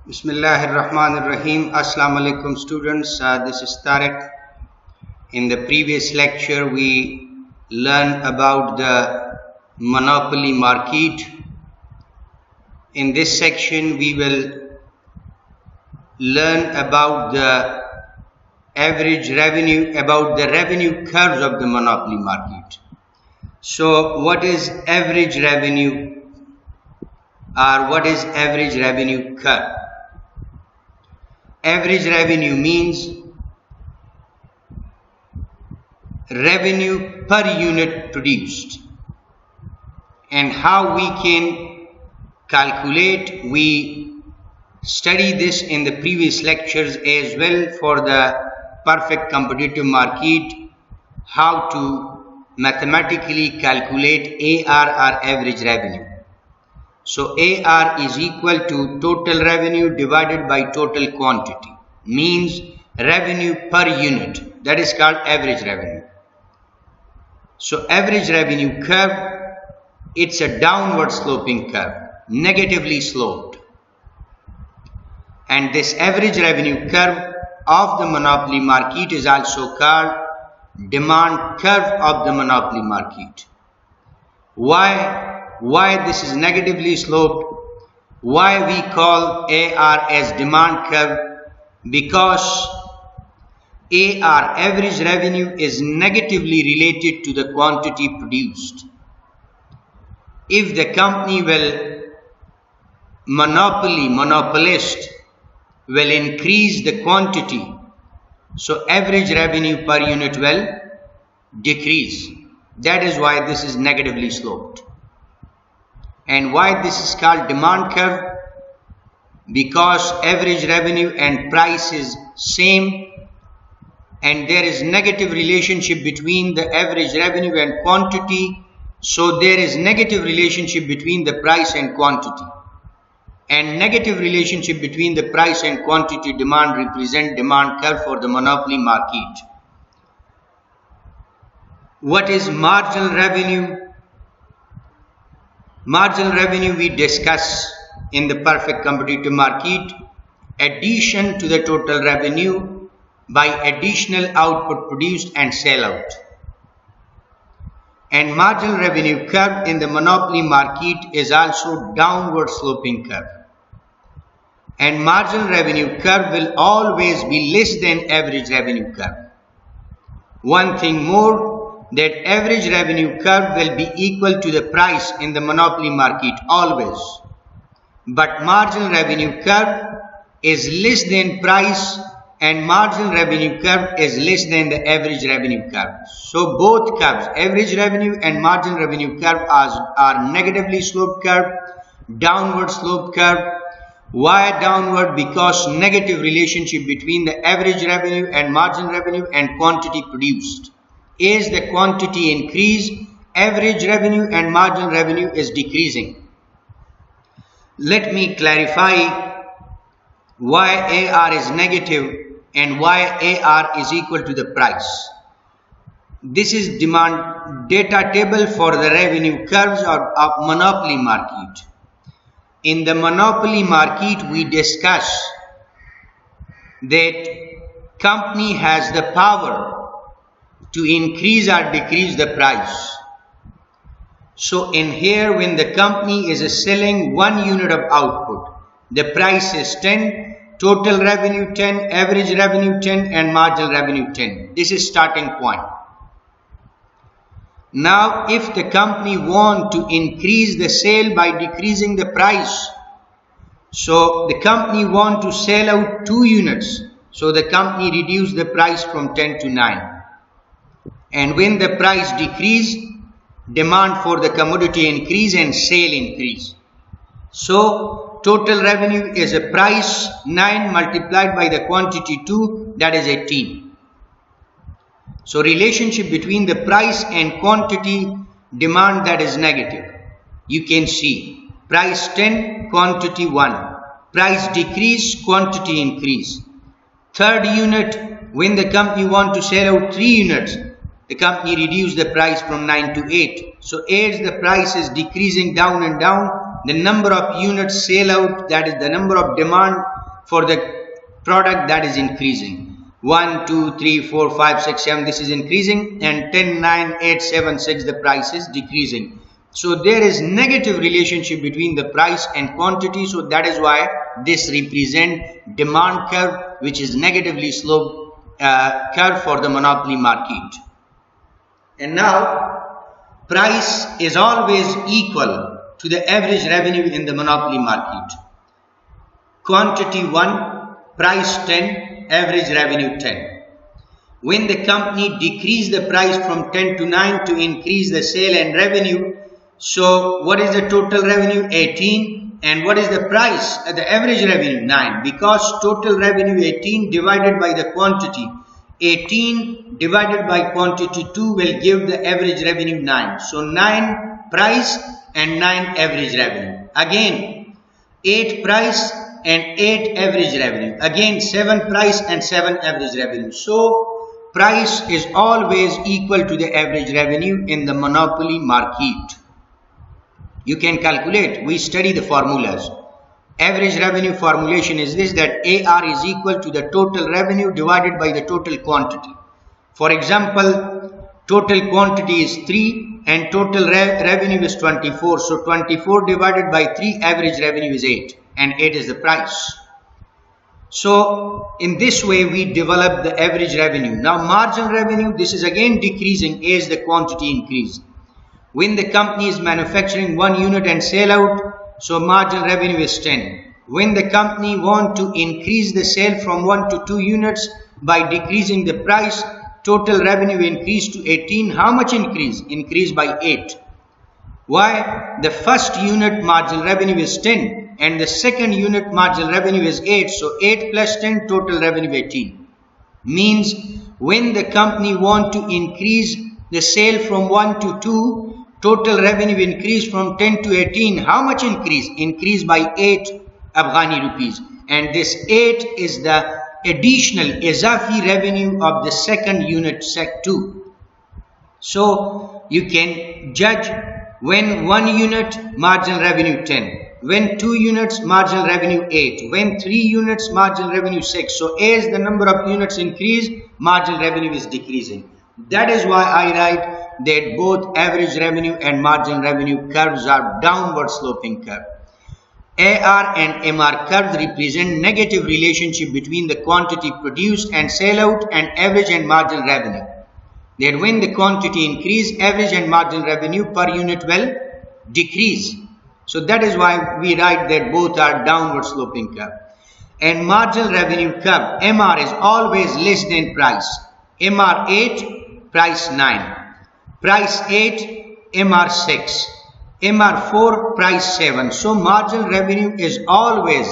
Bismillahirrahmanirrahim. Assalamu alaikum students. This is Tariq. In the previous lecture we learned about the monopoly market. In this section we will learn about the average revenue, about the revenue curves of the monopoly market. So what is average revenue or what is average revenue curve? Average revenue means revenue per unit produced, and how we can calculate, we study this in the previous lectures as well for the perfect competitive market, how to mathematically calculate AR or average revenue. So AR is equal to total revenue divided by total quantity, means revenue per unit. That is called average revenue. So average revenue curve, it's a downward sloping curve, negatively sloped. And this average revenue curve of the monopoly market is also called demand curve of the monopoly market. Why this is negatively sloped? Why we call AR as demand curve? Because AR, average revenue, is negatively related to the quantity produced. If the company monopolist will increase the quantity, so average revenue per unit will decrease. That is why this is negatively sloped. And why this is called demand curve? Because average revenue and price is same, and there is negative relationship between the average revenue and quantity. So there is negative relationship between the price and quantity, and negative relationship between the price and quantity demand represent demand curve for the monopoly market. What is marginal revenue? Marginal revenue we discuss in the perfect competitive market, addition to the total revenue by additional output produced and sell out. And marginal revenue curve in the monopoly market is also downward sloping curve. And marginal revenue curve will always be less than average revenue curve. One thing more, that average revenue curve will be equal to the price in the monopoly market always. But marginal revenue curve is less than price, and marginal revenue curve is less than the average revenue curve. So both curves, average revenue and marginal revenue curve, are negatively sloped curve, downward slope curve. Why downward? Because negative relationship between the average revenue and marginal revenue and quantity produced. As the quantity increase, average revenue and marginal revenue is decreasing. Let me clarify why AR is negative and why AR is equal to the price. This is demand data table for the revenue curves of monopoly market. In the monopoly market, we discuss that company has the power to increase or decrease the price. So in here, when the company is selling 1 unit of output, the price is 10, total revenue 10, average revenue 10, and marginal revenue 10. This is starting point. Now if the company want to increase the sale by decreasing the price, so the company want to sell out 2 units, so the company reduce the price from 10 to 9. And when the price decrease, demand for the commodity increase and sale increase. So total revenue is a price 9 multiplied by the quantity 2, that is 18. So relationship between the price and quantity demand, that is negative. You can see price 10, quantity 1. Price decrease, quantity increase. Third unit, when the company want to sell out 3 units, the company reduced the price from 9 to 8. So as the price is decreasing down and down, the number of units sale out, that is the number of demand for the product that is increasing. 1, 2, 3, 4, 5, 6, 7, this is increasing, and 10, 9, 8, 7, 6, the price is decreasing. So there is negative relationship between the price and quantity. So that is why this represents demand curve, which is negatively sloped curve for the monopoly market. And now price is always equal to the average revenue in the monopoly market. Quantity 1, price 10, average revenue 10. When the company decrease the price from 10 to 9 to increase the sale and revenue, so what is the total revenue? 18. And what is the price? The average revenue? 9. Because total revenue 18 divided by the quantity. 18 divided by quantity 2 will give the average revenue 9. So 9 price and 9 average revenue. Again 8 price and 8 average revenue. Again 7 price and 7 average revenue. So price is always equal to the average revenue in the monopoly market. You can calculate. We study the formulas. Average revenue formulation is this, that AR is equal to the total revenue divided by the total quantity. For example, total quantity is 3 and total revenue is 24. So 24 divided by 3, average revenue is 8, and 8 is the price. So in this way we develop the average revenue. Now marginal revenue, this is again decreasing as the quantity increase. When the company is manufacturing 1 unit and sell out, so marginal revenue is 10. When the company want to increase the sale from 1 to 2 units by decreasing the price, total revenue increase to 18. How much increase? Increase by 8. Why? The first unit marginal revenue is 10 and the second unit marginal revenue is 8. So 8 plus 10, total revenue 18. Means when the company want to increase the sale from 1 to 2, total revenue increase from 10 to 18. How much increase? Increase by 8 Afghani rupees. And this 8 is the additional izafi revenue of the second unit sec 2. So you can judge when 1 unit marginal revenue 10, when 2 units marginal revenue 8, when 3 units marginal revenue 6. So as the number of units increase, marginal revenue is decreasing. That is why I write that both average revenue and marginal revenue curves are downward sloping curve. AR and MR curves represent negative relationship between the quantity produced and sell out and average and marginal revenue. That when the quantity increase, average and marginal revenue per unit will decrease. So that is why we write that both are downward sloping curve. And marginal revenue curve, MR is always less than price. MR 8, price 9. Price 8, MR 6. MR 4, price 7. So marginal revenue is always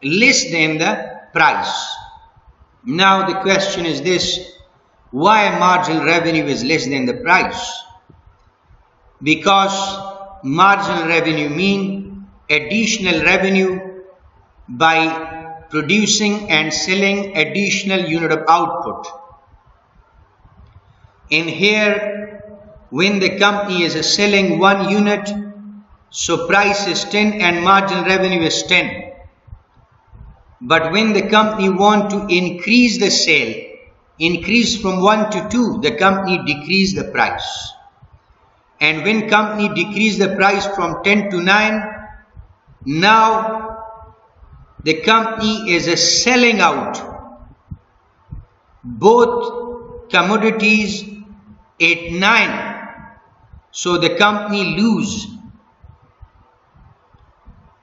less than the price. Now the question is this, why marginal revenue is less than the price? Because marginal revenue means additional revenue by producing and selling additional unit of output. In here, when the company is selling 1 unit, so price is 10 and marginal revenue is 10. But when the company want to increase the sale, increase from 1 to 2, the company decrease the price. And when company decrease the price from 10 to 9, now the company is selling out both commodities at 9. So the company lose.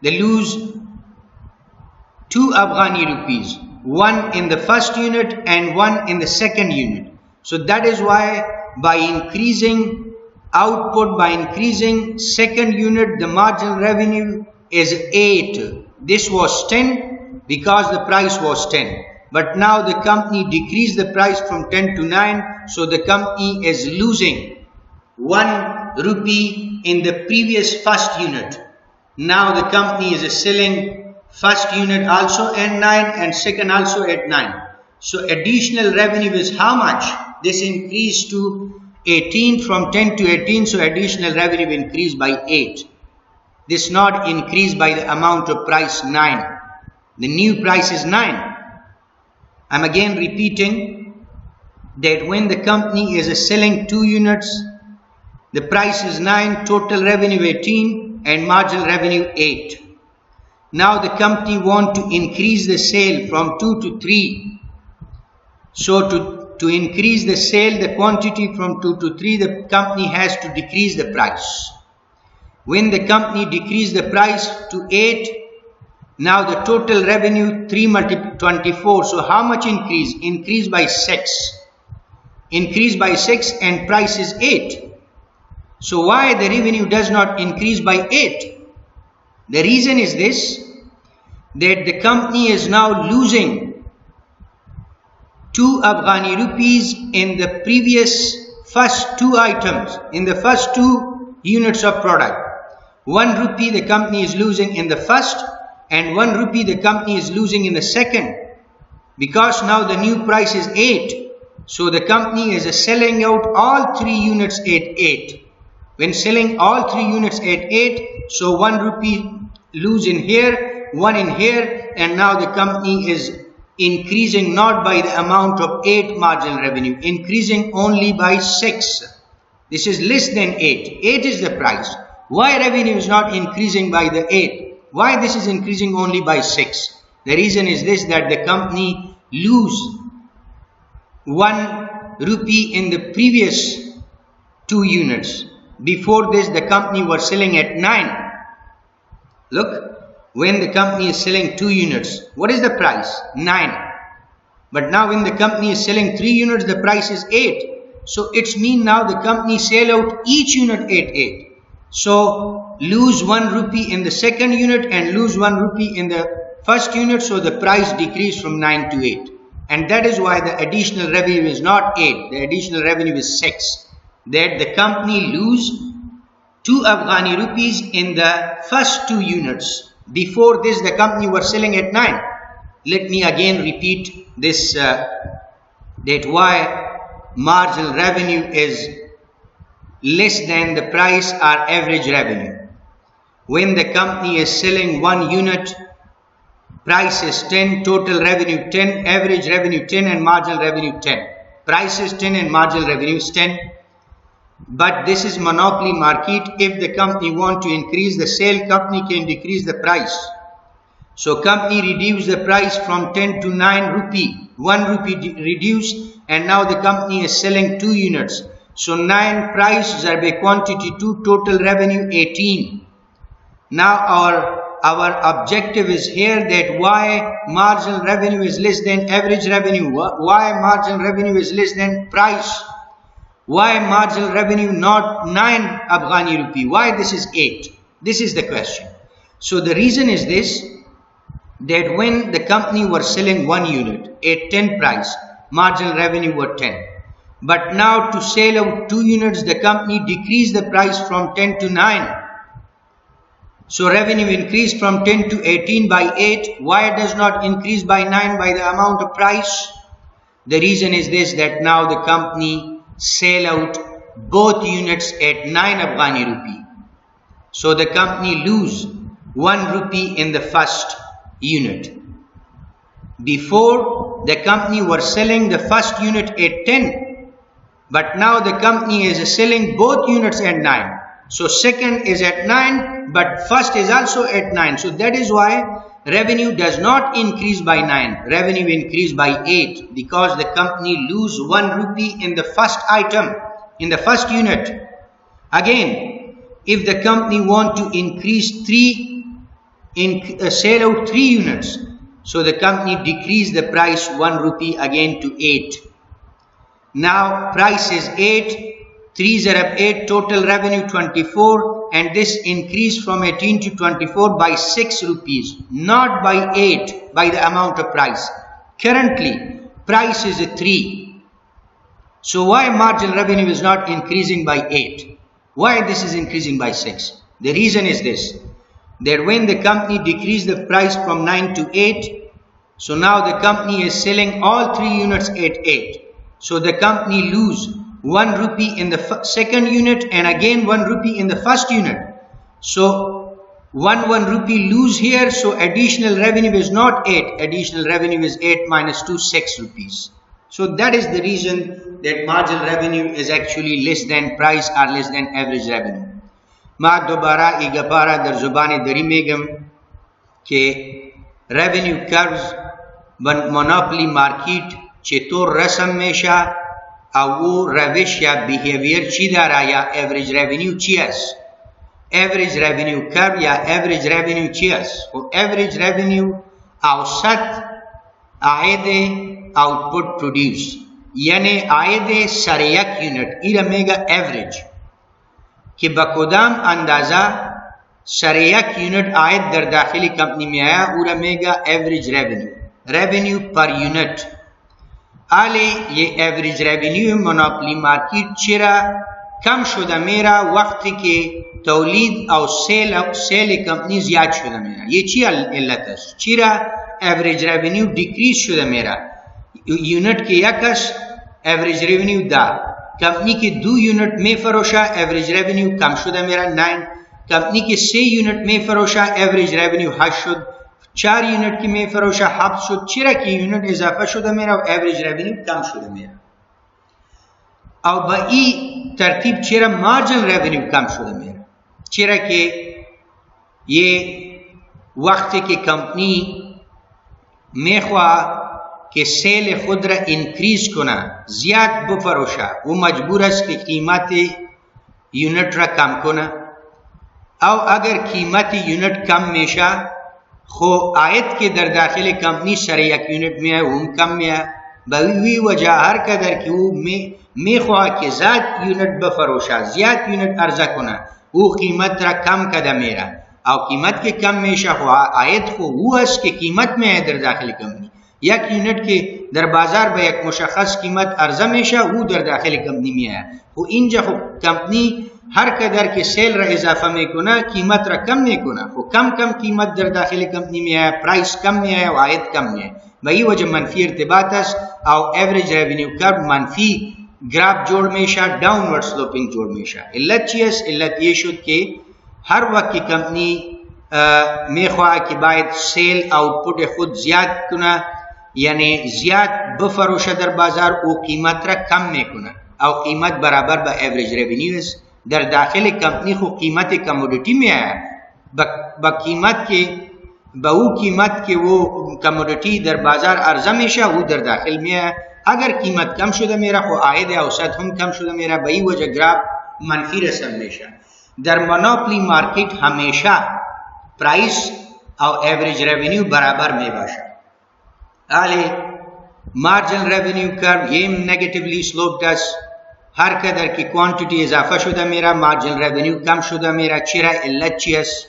They lose 2 Afghani rupees, 1 in the first unit and 1 in the second unit. So that is why by increasing output, by increasing second unit, the marginal revenue is 8. This was 10 because the price was 10. But now the company decreased the price from 10 to 9. So the company is losing 1 rupee in the previous first unit. Now the company is selling first unit also at 9 and second also at 9. So additional revenue is how much? This increased to 18 from 10 to 18. So additional revenue increased by 8. This not increased by the amount of price 9. The new price is 9. I'm again repeating that when the company is selling 2 units, the price is 9, total revenue 18 and marginal revenue 8. Now the company want to increase the sale from 2 to 3. So to increase the sale, the quantity from 2 to 3, the company has to decrease the price. When the company decrease the price to 8, now the total revenue 3 multiplied 24. So how much increase? Increase by 6. Increase by 6 and price is 8. So why the revenue does not increase by 8? The reason is this, that the company is now losing 2 Afghani rupees in the previous first 2 items, in the first 2 units of product. 1 rupee the company is losing in the first and 1 rupee the company is losing in the second, because now the new price is 8. So the company is selling out all 3 units at 8. When selling all 3 units at 8, so 1 rupee lose in here, 1 in here, and now the company is increasing not by the amount of 8 marginal revenue, increasing only by 6. This is less than 8. 8 is the price. Why revenue is not increasing by the 8? Why this is increasing only by 6? The reason is this, that the company lose 1 rupee in the previous 2 units. Before this, the company was selling at 9. Look, when the company is selling 2 units, what is the price? 9. But now when the company is selling 3 units, the price is 8. So it's mean now the company sell out each unit at 8. So lose 1 rupee in the second unit and lose 1 rupee in the first unit. So the price decreased from 9 to 8. And that is why the additional revenue is not 8. The additional revenue is 6. That the company lose 2 Afghani rupees in the first 2 units. Before this, the company was selling at 9. Let me again repeat this, that why marginal revenue is less than the price or average revenue. When the company is selling 1 unit, price is 10, total revenue 10, average revenue 10 and marginal revenue 10. Price is 10 and marginal revenue is 10. But this is monopoly market. If the company want to increase the sale, company can decrease the price. So company reduce the price from 10 to 9 rupee. 1 rupee reduced, and now the company is selling 2 units. So 9 price by quantity 2, total revenue 18. Now our objective is here, that why marginal revenue is less than average revenue. Why marginal revenue is less than price. Why marginal revenue not 9 Afghani rupee? Why this is 8? This is the question. So the reason is this, that when the company was selling 1 unit at 10 price, marginal revenue was 10. But now to sell out 2 units, the company decreased the price from 10 to 9. So revenue increased from 10 to 18 by 8. Why it does not increase by 9 by the amount of price? The reason is this, that now the company sell out both units at 9 Afghani rupee. So the company lose 1 rupee in the first unit. Before, the company was selling the first unit at 10. But now the company is selling both units at 9. So second is at 9, but first is also at 9. So that is why revenue does not increase by 9. Revenue increase by 8, because the company lose 1 rupee in the first item, in the first unit. Again, if the company want to increase sell out 3 units, so the company decrease the price 1 rupee again to 8. Now price is 8, 3s are up 8, total revenue 24, and this increased from 18 to 24 by 6 rupees, not by 8, by the amount of price. Currently, price is 3. So why marginal revenue is not increasing by 8? Why this is increasing by 6? The reason is this, that when the company decreased the price from 9 to 8, so now the company is selling all 3 units at 8. So the company lose 1 rupee in the second unit and again 1 rupee in the first unit. So 1 rupee lose here, so additional revenue is not 8. Additional revenue is 8 minus 2, 6 rupees. So that is the reason that marginal revenue is actually less than price or less than average revenue. ما دوباره ایگپارا در زبان دری میگم که revenue curves monopoly market چطور رسم میشه او روش یا behavior چی داره یا average revenue چی است. average revenue curve یا average revenue چی است؟ و average revenue اوسط عاید output produce یعنی عاید سر یک یونت ایره میگه average که با کدام اندازه سر یک یونت عاید در داخل کمپنی می آیا او را میگه average revenue per unit. آلی یہ average revenue monopoly market چرا کم شده میره وقتی که تولید او سیل کمپنی زیاد شده میره. یہ چی علت است؟ چرا average revenue decrease شده میره؟ یونت که یک است average revenue دا، کمپنی که 2 یونت می فروشه average revenue کم شده میره 9، کمپنی که 3 یونت می فروشه average revenue 8 شد، 4 یونت که می فروشه 7 شد. چرا که یونت اضافه شده میره و average revenue کم شده میره. او با این ترتیب چرا marginal revenue کم شده میره؟ چرا که یہ وقتی که کمپنی میخواه که سیل خود را انکریز کنه زیاد بفروشه و مجبور است که قیمت یونت را کم کنه، او اگر قیمت یونت کم میشه خو عاید که در داخل کمپنی سر یک یونت میه و هم کم میه. به وی وجه هر قدر که او میخواه که زیاد یونت بفروشه زیاد یونت عرضه کنه او قیمت را کم کده میره، او قیمت که کم میشه خو عاید خو او است که قیمت میه در داخل کمپنی. یک یونت که در بازار به یک مشخص قیمت عرضه میشه او در داخل کمپنی میه و اینجا خب کمپنی هر قدر که سیل را اضافه میکنه قیمت را کم میکنه و کم قیمت در داخل کمپنی میه، پرایس کم میه و عاید کم میه. به این وجه منفی ارتباط است او ایوریج ریونیو کرو منفی گراف جوړ میشه، داونورد سلوپینگ جوړ میشه. علت چی است؟ علت یہ شد که هر وقت که کمپنی میخواه که باید سیل آوتپوت خود زیاد کنه یعنی زیاد بفروشه در بازار او قیمت را کم میکنه او قیمت برابر به ایوریج ریونیو است. در داخل کمپنی خو قیمت کمودیٹی میں آیا با قیمت که با او قیمت که وہ کمودیٹی در بازار عرضه میشه او در داخل میں آیا. اگر قیمت کم شده میره خو عاید اوسط هم کم شده میره، به این وجه گراف منفی رسم میشه. در مونوپولی مارکت همیشه پرایس او ایوریج ریونیو برابر می باشه. آلی مارجنل ریونیو کرو یہ نیگیٹیولی سلوپڈ است. هر قدر که کوانتیتی اضافه شده میره مارجنل ریونیو کم شده میره. چرا؟ علت چی است؟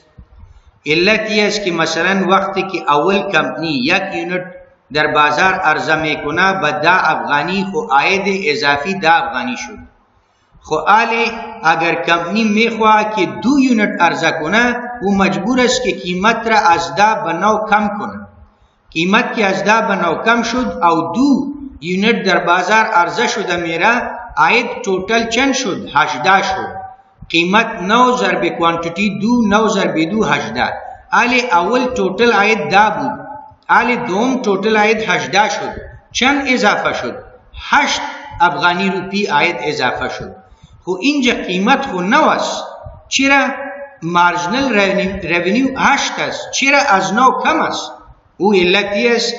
علت یہ است که مثلا وقتی که اول کمپنی یک یونت در بازار عرضه میکنه با 10 افغانی خو عاید اضافی 10 افغانی شد. خو آلی اگر کمپنی میخواه که 2 یونت عرضه کنه او مجبور است که قیمت را از 10 به 9 کم کنه. قیمت که از 10 به 9 کم شد او 2 یونت در بازار عرضه شده میره، عاید توتل چند شد؟ 18 شد. قیمت 9 ضرب کوانتیتی 2 9 ضرب 2 18. آلی اول توتل عاید 10 بود، آلی دوم توتل عاید 18 شد. چند اضافه شد؟ 8 افغانی روپی عاید اضافه شد. خو اینجا قیمت خو 9 است. چرا؟ مارجنل ریونیو 8 است. چرا از 9 کم است؟ او علتی است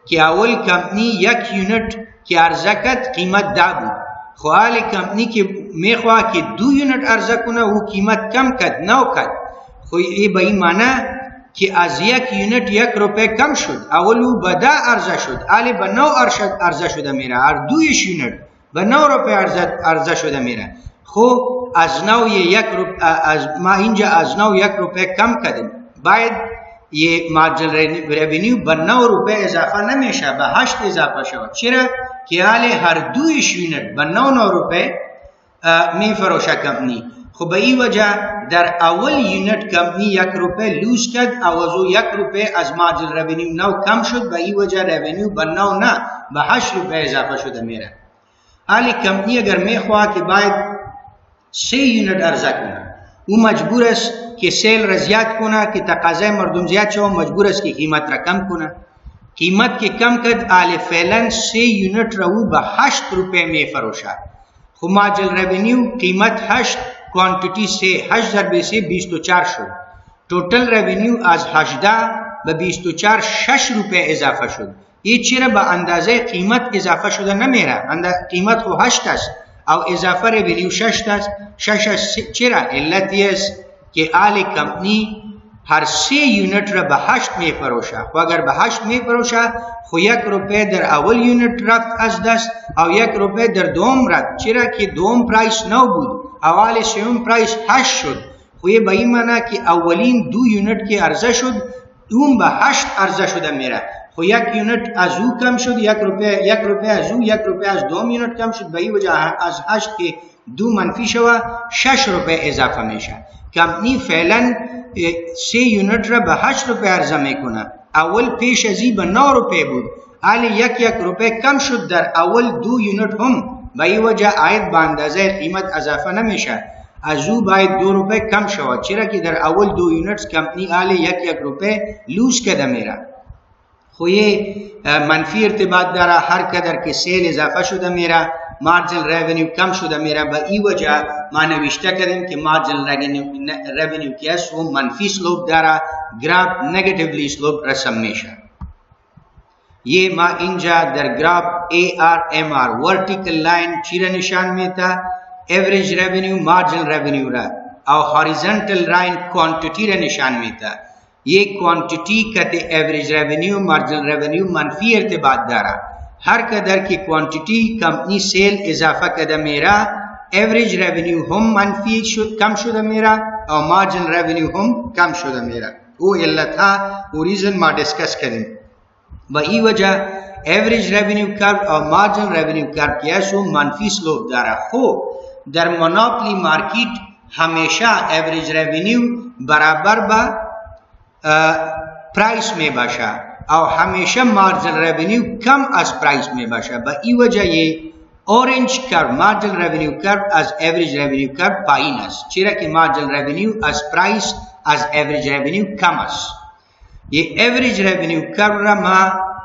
که اول کمپنی یک یونت که عرضه کرد قیمت 10 بود، خو حال کمپنی که میخواه که 2 یونت عرضه کنه او قیمت کم کرد 9 کرد. خو ای به این معنی که از یک یونت 1 روپه کم شد. اول او به 10 عرضه شد، حالی به 9 عرضه شده میره. هر دویش یونت به 9 روپه عرضه شده میره. خو از 9 1 روپه ما اینجا از 9 1 روپه کم کردیم، باید یہ مارجنل ریونیو به 9 روپے اضافه نمیشه، به 8 اضافه شود. چرا؟ که حال هر دویش یونت به 9 روپے می فروشه کمپنی. خب به این وجه در اول یونت کمپنی 1 روپے لوز کرد، اوازو 1 روپے از مارجنل ریونیو 9 کم شد، به این وجه ریونیو به 9 نه به 8 روپے اضافه شده میره. حالی کمپنی اگر میخواه که باید 3 یونت عرضه کنه او مجبور است که سیل را زیاد کنه که تقاضای مردم زیاد شو مجبور است که قیمت را کم کنه. قیمت که کم کرد آل فعلا 3 یونت را او به 8 روپے می فروشه. خب مارجنل ریونیو قیمت 8 کوانتیتی سے 8 ضرب سے 24 شد. توتل ریونیو از 18 به 24 6 روپے اضافه شد. این چرا به اندازه قیمت اضافه شده نمیره؟ قیمت خو 8 است او اضافه ریونیو 6 است. 6 است چرا؟ علت است که آل کمپنی هر 3 یونت را به 8 می فروشه. و اگر به 8 می فروشه خو 1 روپے در اول یونت رفت از دست او 1 روپے در دوم رفت. چرا که دوم پرایس 9 بود اول سوم پرایس 8 شد. خو به این معنی که اولین 2 یونت که عرضه شد دوم به 8 عرضه شده میره. خو 1 یونت از او کم شد 1 روپے از او 1 روپے از دوم یونت کم شد. به این وجه از 8 که 2 منفی شوه 6 روپے اضافه میشه. کمپنی فعلا 3 یونت را به 8 روپے عرضه میکنه. اول پیش ازی به 9 روپے بود حالی 1 روپے کم شد در اول 2 یونت هم. به این وجه آید به اندازه قیمت اضافه نمیشه از او باید 2 روپے کم شود. چرا که در اول 2 یونت کمپنی حالی 1 روپے لوز کده میره. خو یه منفی ارتباط داره هر قدر که سیل اضافه شده میره مارجنل ریونیو کم شده میره. به این وجه ما نوشته کردیم که مارجنل ریونیو که است و منفی سلوپ داره گراف نگاتیولی سلوپ رسم میشه. یہ ما اینجا در گراف ARMR ورٹیکل لائن چی را نشان میتا؟ ایوریج ریونیو مارجنل ریونیو را او هاریزنٹل لائن کوانٹیٹی را نشان میتا. یہ کوانٹیٹی کہتے ایوریج ریونیو مارجنل ریونیو منفی ارتباط دارا. ہر قدر کی کوانٹیٹی کمپنی سیل اضافہ کده میرا ایوریج ریونیو هم منفی کم شده میرا او مارجنل ریونیو هم کم شده میرا. او علت ها و ریزن ما ڈسکس کریں. با ای وجہ ایوریج ریونیو کرو او مارجنل ریونیو کرو کیسو منفی سلوپ دارا. خو در مونوپلی مارکیٹ ہمیشہ ایوریج ریونیو برابر با پرائس میں باشا او ہمیشہ مارجنل ریونیو کم از پرائس میں باشا. با ای وجہ یہ اورنج کرو مارجنل ریونیو کرو از ایوریج ریونیو کرو پائین است. چرا کہ مارجنل ریونیو از پرائس از ایوریج ریونیو کم است. یہ ایوریج ریونیو کرو را ما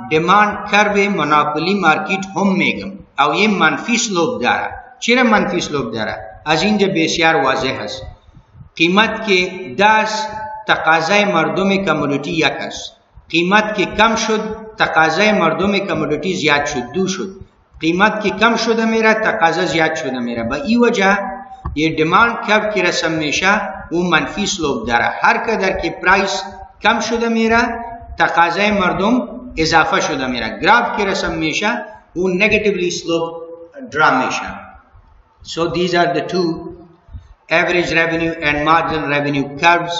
ڈیمانڈ کرو مونوپولی مارکیٹ هم میگم او یہ منفی سلوپ دارا. چرا منفی سلوپ دارا؟ از اینجا بسیار واضح است. قیمت کے 10 تقاضای مردم کمودیتی 1 است. قیمت که کم شد تقاضای مردم کمودیتی زیاد شد 2 شد. قیمت که کم شده میره تقاضا زیاد شده میره. با این وجه یہ ڈیمانڈ کرو کی رسم میشه وہ منفی سلوپ داره. هر قدر که پرایس کم شده میره تقاضای مردم اضافه شده میره. گراف کی رسم میشه وہ نیگیٹیولی سلوپ ڈرا میشه. So these are the two average revenue and marginal revenue curves.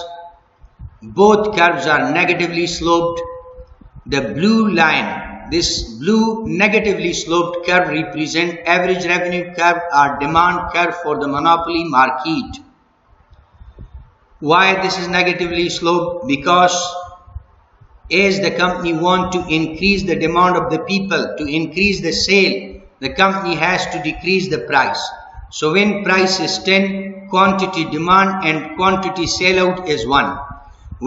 Both curves are negatively sloped. The blue line, this blue negatively sloped curve represents average revenue curve or demand curve for the monopoly market. Why this is negatively sloped? Because as the company want to increase the demand of the people, to increase the sale, the company has to decrease the price. So when price is 10, quantity demand and quantity sell out is 1.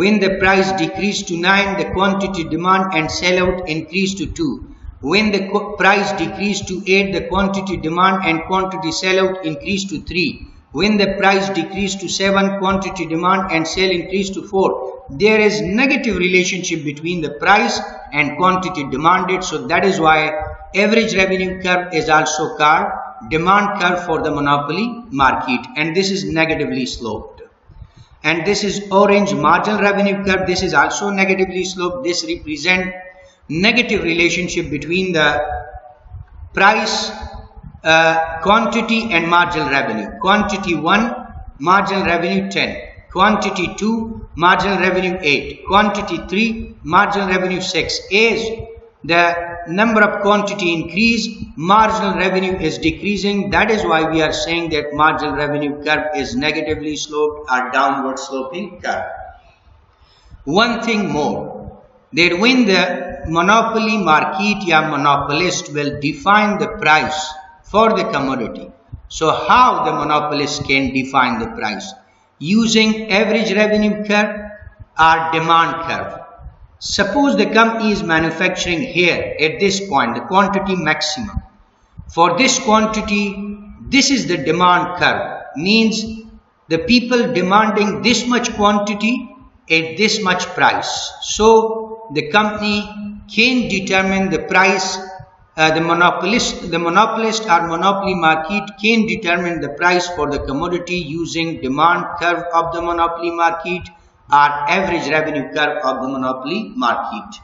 When the price decrease to 9, the quantity demand and sell out increase to 2. When the price decrease to 8, the quantity demand and quantity sell out increase to 3. When the price decrease to 7, quantity demand and sell increase to 4. There is negative relationship between the price and quantity demanded. So that is why average revenue curve is also called demand curve for the monopoly market, and this is negatively sloped. And this is orange marginal revenue curve. This is also negatively sloped. This represent negative relationship between the price, quantity and marginal revenue. Quantity 1, marginal revenue 10. Quantity 2, marginal revenue 8. Quantity 3, marginal revenue 6. As the number of quantity increase, marginal revenue is decreasing. That is why we are saying that marginal revenue curve is negatively sloped or downward sloping curve. One thing more, that when the monopoly market or monopolist will define the price for the commodity. So how the monopolist can define the price? using average revenue curve or demand curve. Suppose the company is manufacturing here at this point, the quantity maximum. For this quantity, this is the demand curve, means the people demanding this much quantity at this much price. So the company can determine the price, the monopolist or monopoly market can determine the price for the commodity using demand curve of the monopoly market or average revenue curve of the monopoly market.